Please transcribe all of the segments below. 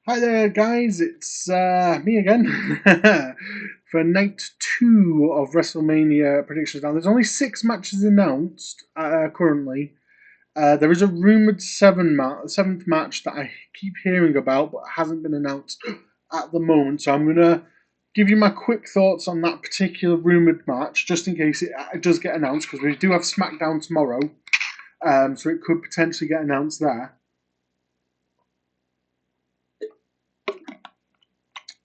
Hi there, guys. It's me again for night two of WrestleMania predictions. Now, there's only 6 matches announced currently. There is a rumored seventh match that I keep hearing about, but hasn't been announced at the moment. So I'm gonna give you my quick thoughts on that particular rumored match, just in case it does get announced, because we do have SmackDown tomorrow, so it could potentially get announced there.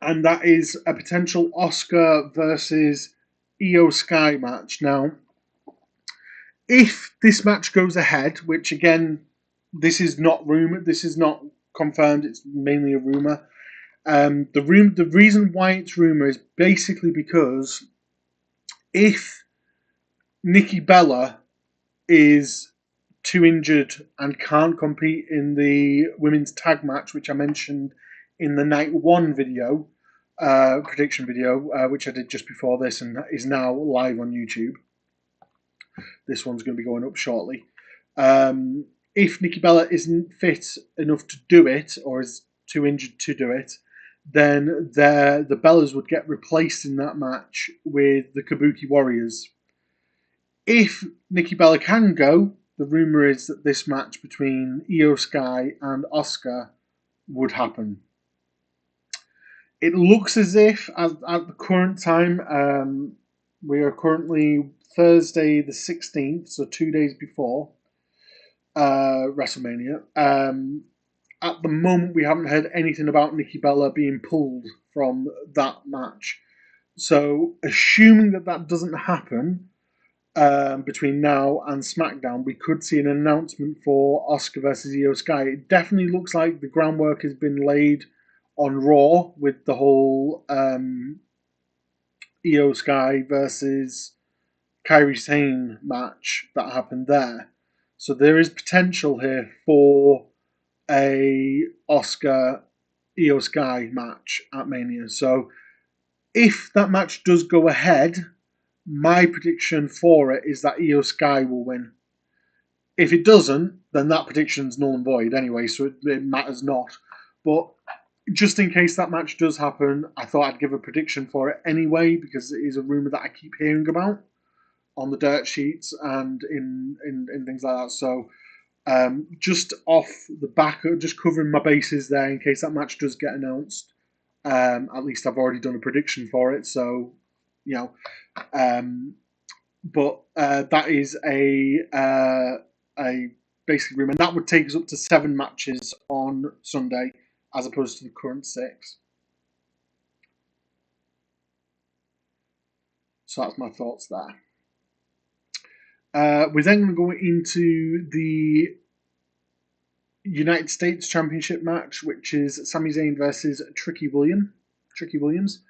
And that is a potential Oscar versus Io Sky match. Now, if this match goes ahead, which again, this is not rumored, this is not confirmed, it's mainly a rumor. The reason why it's rumor is basically because if Nikki Bella is too injured and can't compete in the women's tag match, which I mentioned in the night one video, prediction video, which I did just before this and is now live on YouTube. This one's going to be going up shortly. If Nikki Bella isn't fit enough to do it or is too injured to do it, then the Bellas would get replaced in that match with the Kabuki Warriors. If Nikki Bella can go, the rumor is that this match between Io Sky and Asuka would happen. It looks as if, at the current time, we are currently Thursday the 16th, so 2 days before WrestleMania. At the moment, we haven't heard anything about Nikki Bella being pulled from that match. So, assuming that doesn't happen between now and SmackDown, we could see an announcement for Asuka versus Io Sky. It definitely looks like the groundwork has been laid on Raw with the whole Io Sky versus Kairi Sane match that happened there. So there is potential here for a Asuka Io Sky match at Mania. So if that match does go ahead, my prediction for it is that Io Sky will win. If it doesn't, then that prediction's null and void anyway, so it matters not. But just in case that match does happen, I thought I'd give a prediction for it anyway, because it is a rumor that I keep hearing about on the dirt sheets and in things like that. So just off the back, just covering my bases there in case that match does get announced. At least I've already done a prediction for it, so you know. But that is a basic rumor, and that would take us up to 7 matches on Sunday, as opposed to the current 6. So that's my thoughts there. We're then going to go into the United States Championship match, which is Sami Zayn versus Tricky Williams.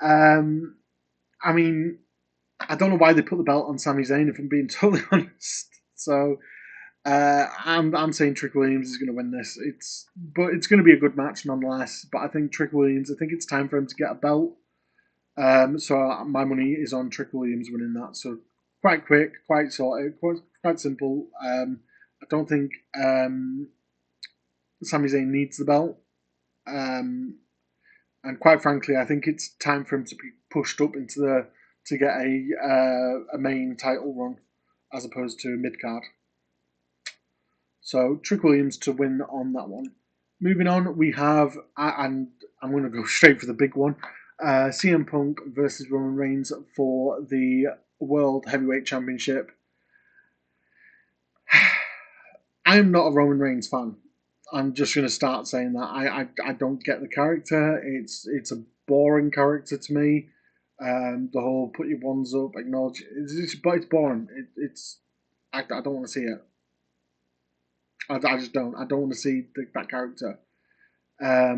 I mean, I don't know why they put the belt on Sami Zayn, if I'm being totally honest. So I'm saying Trick Williams is going to win this. But it's going to be a good match nonetheless. But I think Trick Williams. I think it's time for him to get a belt. So my money is on Trick Williams winning that. So quite quick, quite sorted, quite simple. I don't think Sami Zayn needs the belt. And quite frankly, I think it's time for him to be pushed up into to get a main title run as opposed to a mid card. So Trick Williams to win on that one. Moving on, we have, and I'm going to go straight for the big one, CM Punk versus Roman Reigns for the World Heavyweight Championship. I'm not a Roman Reigns fan. I'm just going to start saying that. I don't get the character. It's a boring character to me. The whole put your ones up, acknowledge. It's boring. I don't want to see it. I just don't. I don't want to see that character. I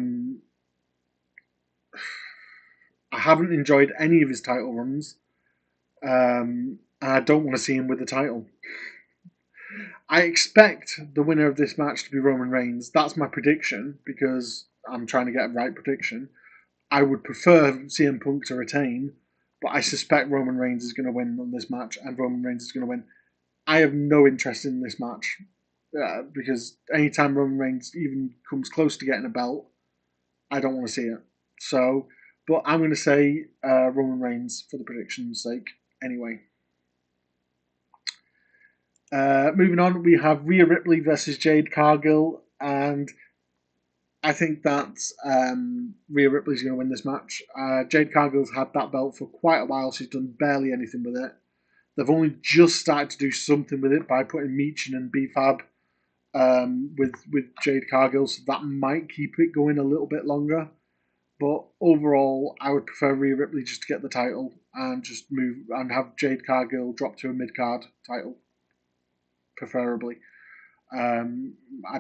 haven't enjoyed any of his title runs. And I don't want to see him with the title. I expect the winner of this match to be Roman Reigns. That's my prediction because I'm trying to get a right prediction. I would prefer CM Punk to retain, but I suspect Roman Reigns is going to win on this match, and Roman Reigns is going to win. I have no interest in this match. because anytime Roman Reigns even comes close to getting a belt, I don't want to see it. So, but I'm going to say Roman Reigns for the prediction's sake anyway. Moving on, we have Rhea Ripley versus Jade Cargill, and I think that Rhea Ripley's going to win this match. Jade Cargill's had that belt for quite a while. She's done barely anything with it. They've only just started to do something with it by putting Meechin and B-Fab with Jade Cargill, so that might keep it going a little bit longer. But overall, I would prefer Rhea Ripley just to get the title and just move and have Jade Cargill drop to a mid-card title, preferably. I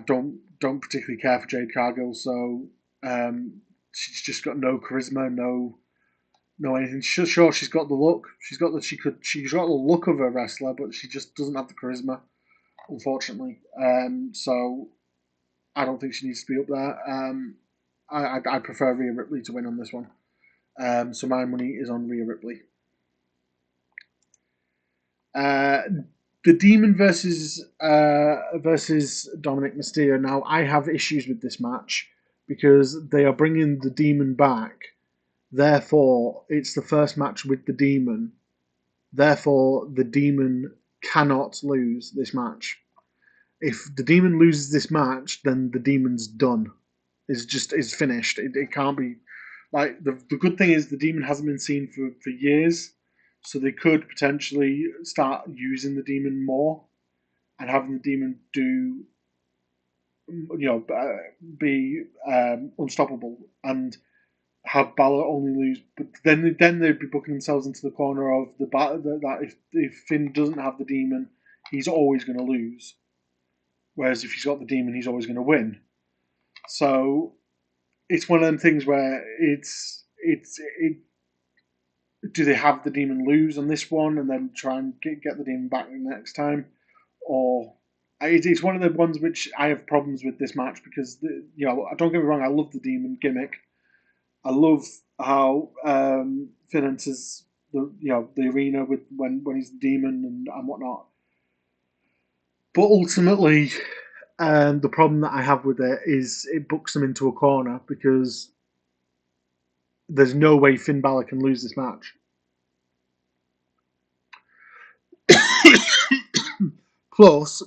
don't particularly care for Jade Cargill, so she's just got no charisma, no anything. Sure, she's got the look. She's got the look of a wrestler, but she just doesn't have the charisma, unfortunately. So I don't think she needs to be up there. I prefer Rhea Ripley to win on this one. So my money is on Rhea Ripley. The Demon versus Dominik Mysterio. Now, I have issues with this match because they are bringing the Demon back. Therefore, it's the first match with the Demon. Therefore, the Demon cannot lose this match. If the Demon loses this match, then the Demon's done. It's finished. It can't be like the good thing is the Demon hasn't been seen for years. So they could potentially start using the Demon more and having the Demon do, be unstoppable and have Bálor only lose. But then they'd be booking themselves into the corner of that if Finn doesn't have the Demon, he's always going to lose. Whereas if he's got the Demon, he's always going to win. So it's one of them things where do they have the Demon lose on this one and then try and get the Demon back the next time? Or it's one of the ones which I have problems with this match because, don't get me wrong, I love the Demon gimmick. I love how Finn enters the arena with when he's the Demon and whatnot. But ultimately, the problem that I have with it is it books them into a corner because there's no way Finn Balor can lose this match. Plus,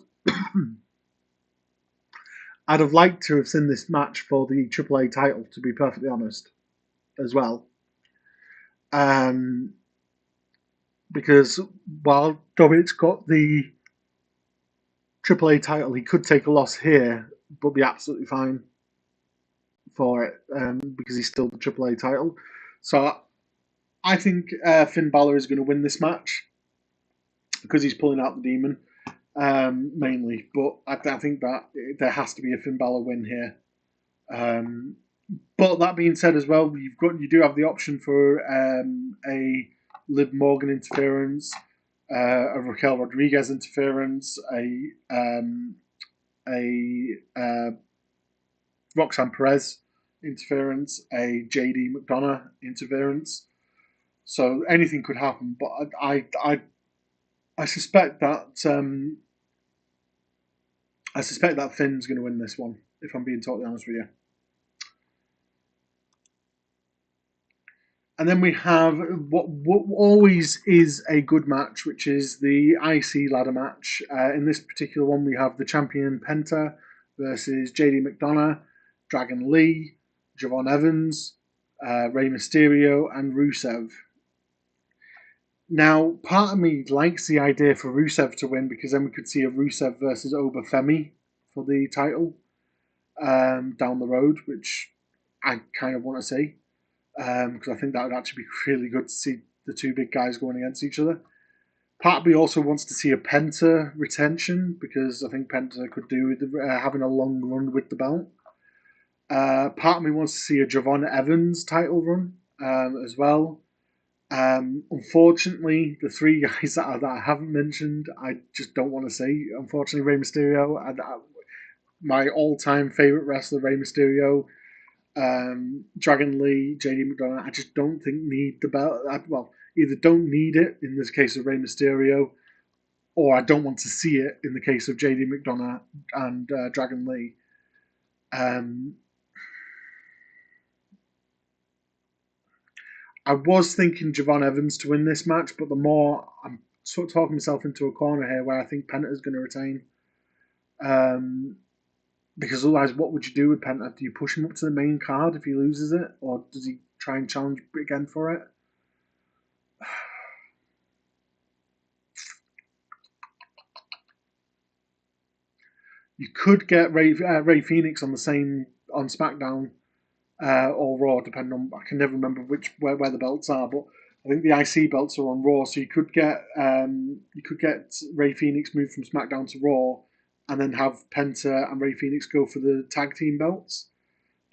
I'd have liked to have seen this match for the AAA title, to be perfectly honest, as well. Because while Dominik's got the AAA title, he could take a loss here, but be absolutely fine for it because he's still the AAA title. So I think Finn Balor is going to win this match because he's pulling out the Demon mainly. But I think that there has to be a Finn Balor win here. But that being said, as well, you do have the option for a Liv Morgan interference, a Raquel Rodriguez interference, a Roxanne Perez interference, a JD McDonagh interference. So anything could happen, but I suspect that Finn's going to win this one. If I'm being totally honest with you. And then we have what always is a good match, which is the IC ladder match. In this particular one, we have the champion Penta versus JD McDonagh, Dragon Lee, Javon Evans, Rey Mysterio, and Rusev. Now, part of me likes the idea for Rusev to win because then we could see a Rusev versus Oba Femi for the title down the road, which I kind of want to see. Because I think that would actually be really good to see the two big guys going against each other. Part of me also wants to see a Penta retention because I think Penta could do with having a long run with the belt. Part of me wants to see a Javon Evans title run as well. Unfortunately, the three guys that I haven't mentioned, I just don't want to see. Unfortunately, Rey Mysterio, my all-time favorite wrestler, Rey Mysterio. Dragon Lee, JD McDonagh, I just don't think need the belt. Either don't need it in this case of Rey Mysterio, or I don't want to see it in the case of Jade McDonagh and Dragon Lee. I was thinking Javon Evans to win this match, but the more I'm sort of talking myself into a corner here where I think Penta is going to retain. Because otherwise, what would you do with Penta? Do you push him up to the main card if he loses it, or does he try and challenge again for it? You could get Ray Phoenix on SmackDown or Raw, depending on, I can never remember where the belts are, but I think the IC belts are on Raw, so you could get Ray Phoenix moved from SmackDown to Raw, and then have Penta and Ray Phoenix go for the tag team belts.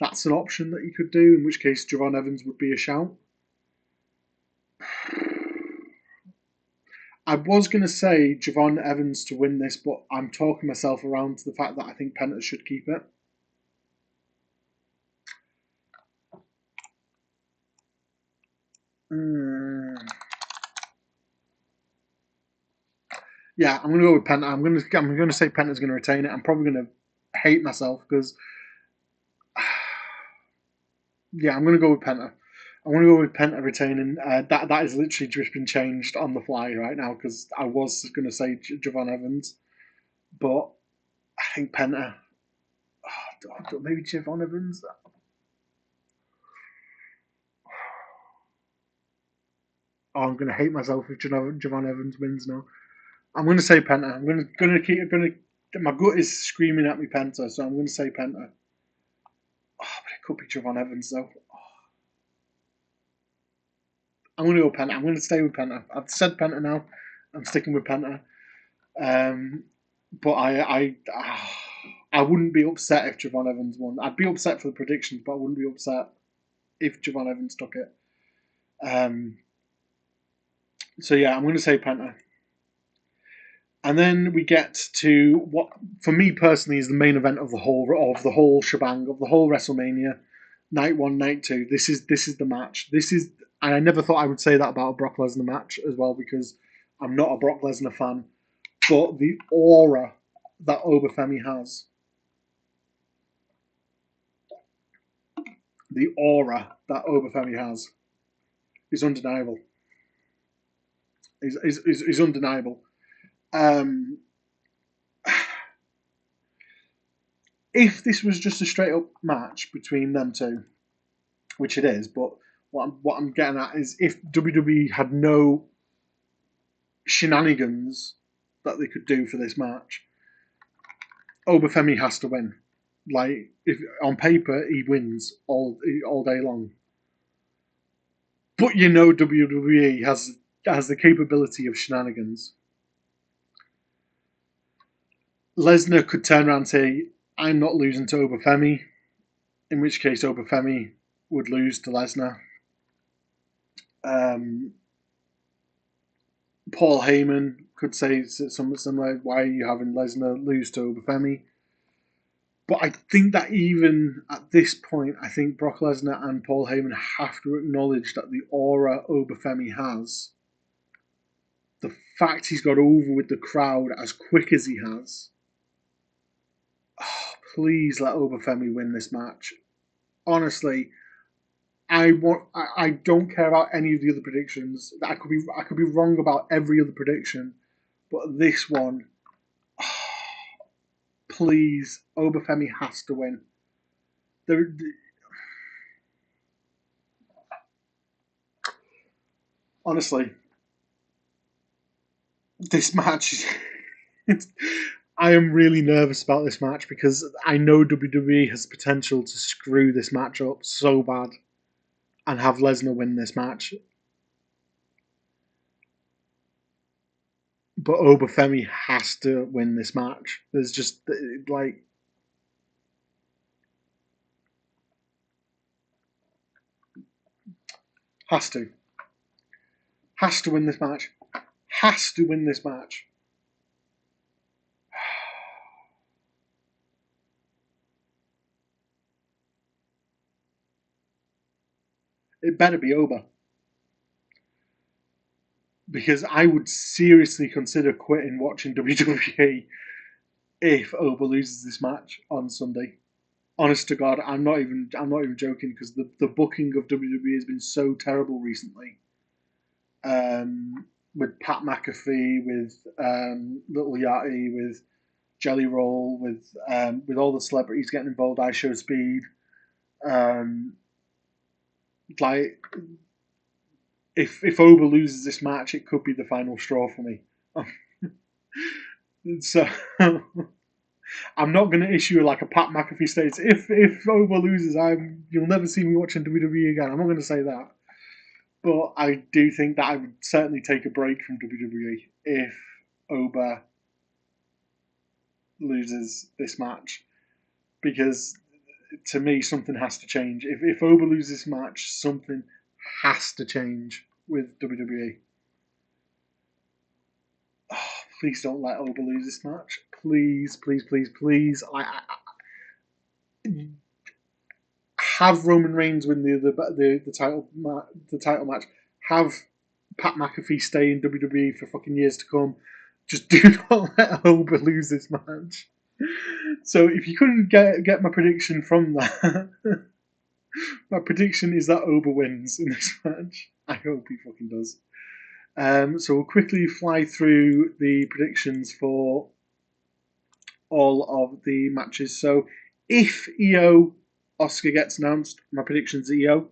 That's an option that you could do, in which case Javon Evans would be a shout. I was going to say Javon Evans to win this, but I'm talking myself around to the fact that I think Penta should keep it. Yeah, I'm going to go with Penta. I'm going to say Penta's going to retain it. I'm probably going to hate myself because, yeah, I'm going to go with Penta. I'm going to go with Penta retaining. That has literally just been changed on the fly right now because I was going to say Javon Evans, but I think Penta. Maybe Javon Evans. Oh, I'm going to hate myself if Javon Evans wins now. I'm going to say Penta. I'm going to my gut is screaming at me Penta, so I'm going to say Penta. Oh, but it could be Javon Evans though. I'm going to go Penta. I'm going to stay with Penta. I've said Penta now. I'm sticking with Penta. But I wouldn't be upset if Javon Evans won. I'd be upset for the predictions, but I wouldn't be upset if Javon Evans took it. So yeah, I'm going to say Penta. And then we get to what, for me personally, is the main event of the whole shebang, of the whole WrestleMania, night 1, night 2. This is the match. And I never thought I would say that about a Brock Lesnar match as well, because I'm not a Brock Lesnar fan. But the aura that Obafemi has, is undeniable. Is undeniable. If this was just a straight up match between them two, which it is, but what I'm getting at is if WWE had no shenanigans that they could do for this match, Obafemi has to win. Like, if on paper he wins all day long, but WWE has the capability of shenanigans. Lesnar could turn around and say, "I'm not losing to Obafemi," in which case Obafemi would lose to Lesnar. Paul Heyman could say something similar. Why are you having Lesnar lose to Obafemi? But I think that even at this point, I think Brock Lesnar and Paul Heyman have to acknowledge that the aura Obafemi has, the fact he's got over with the crowd as quick as he has, please let Obafemi win this match. Honestly, I don't care about any of the other predictions. I could be wrong about every other prediction, but this one, please, Obafemi has to win. Honestly, this match, I am really nervous about this match because I know WWE has potential to screw this match up so bad and have Lesnar win this match. But Obafemi has to win this match. There's just like, has to win this match. Has to win this match. It better be Oba. because I would seriously consider quitting watching WWE if Oba loses this match on Sunday. Honest to God, I'm not even joking, because the booking of WWE has been so terrible recently. With Pat McAfee, with Little Yachty, with Jelly Roll, with all the celebrities getting involved, I Show Speed. Like, if Oba loses this match, it could be the final straw for me. So I'm not going to issue like a Pat McAfee states, if Oba loses, you'll never see me watching WWE again. I'm not going to say that, but I do think that I would certainly take a break from WWE if Oba loses this match, because to me something has to change. If Oba loses this match, something has to change with WWE. Oh, please don't let Oba lose this match. Please, please, please, please. Have Roman Reigns win the title match. Have Pat McAfee stay in WWE for fucking years to come. Just do not let Oba lose this match. So if you couldn't get my prediction from that, my prediction is that Oba wins in this match. I hope he fucking does. So we'll quickly fly through the predictions for all of the matches. So if EO Oscar gets announced, my prediction's EO.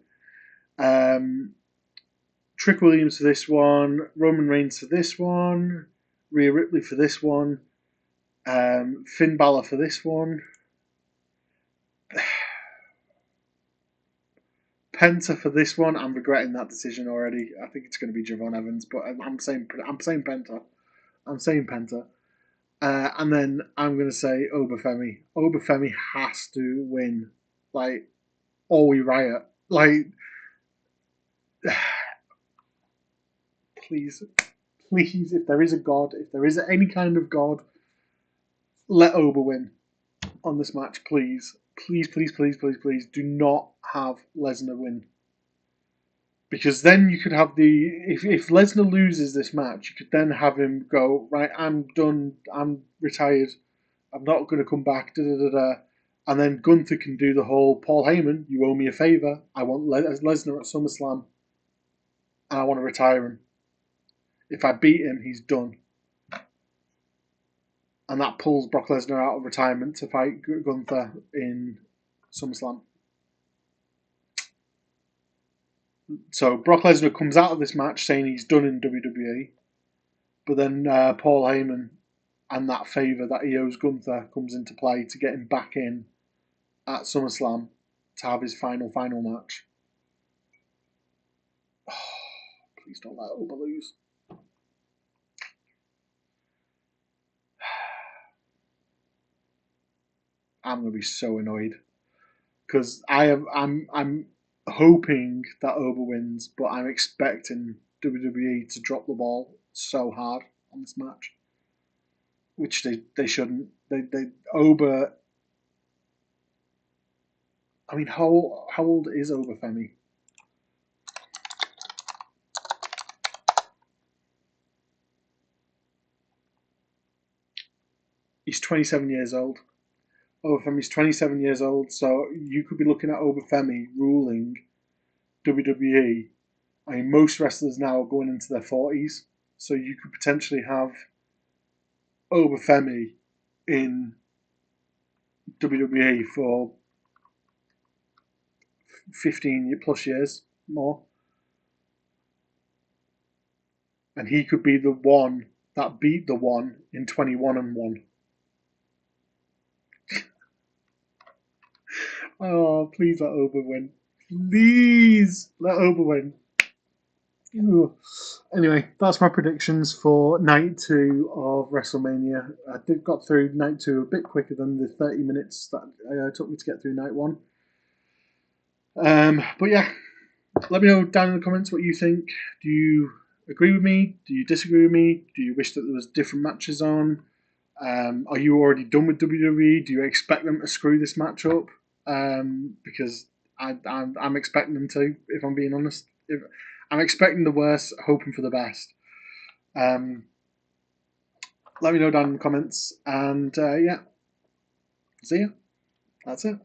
Trick Williams for this one, Roman Reigns for this one, Rhea Ripley for this one, Finn Bálor for this one, Penta for this one. I'm regretting that decision already. I think it's going to be Javon Evans, but I'm saying Penta. I'm saying Penta. And then I'm going to say Oba Femi. Oba Femi has to win. Like, or we riot. Like, please, if there is a God, if there is any kind of God, let Oba win on this match, please. Please, please, please, please, please do not have Lesnar win. Because then you could have if Lesnar loses this match, you could then have him go, right, I'm done, I'm retired, I'm not going to come back, da da da da. And then Gunther can do the whole Paul Heyman, you owe me a favour, I want Lesnar at SummerSlam, and I want to retire him. If I beat him, he's done. And that pulls Brock Lesnar out of retirement to fight Gunther in SummerSlam. So Brock Lesnar comes out of this match saying he's done in WWE, but then Paul Heyman and that favour that he owes Gunther comes into play to get him back in at SummerSlam to have his final match. Oh, please don't let Oba lose. I'm gonna be so annoyed because I'm hoping that Oba wins, but I'm expecting WWE to drop the ball so hard on this match, which they shouldn't. They Oba. I mean, how old is Oba Femi? He's 27 years old. Oba Femi's 27 years old, so you could be looking at Oba Femi ruling WWE. I mean, most wrestlers now are going into their 40s, so you could potentially have Oba Femi in WWE for 15 plus years more. And he could be the one that beat the one in 21-1. Oh, please let Oba win. Please let Oba win. Ugh. Anyway, that's my predictions for night 2 of WrestleMania. I got through night 2 a bit quicker than the 30 minutes that took me to get through night 1. But yeah, let me know down in the comments what you think. Do you agree with me? Do you disagree with me? Do you wish that there was different matches on? Are you already done with WWE? Do you expect them to screw this match up? Because I'm expecting them to, if I'm being honest. I'm expecting the worst, hoping for the best. Let me know down in the comments, and yeah, see ya. That's it.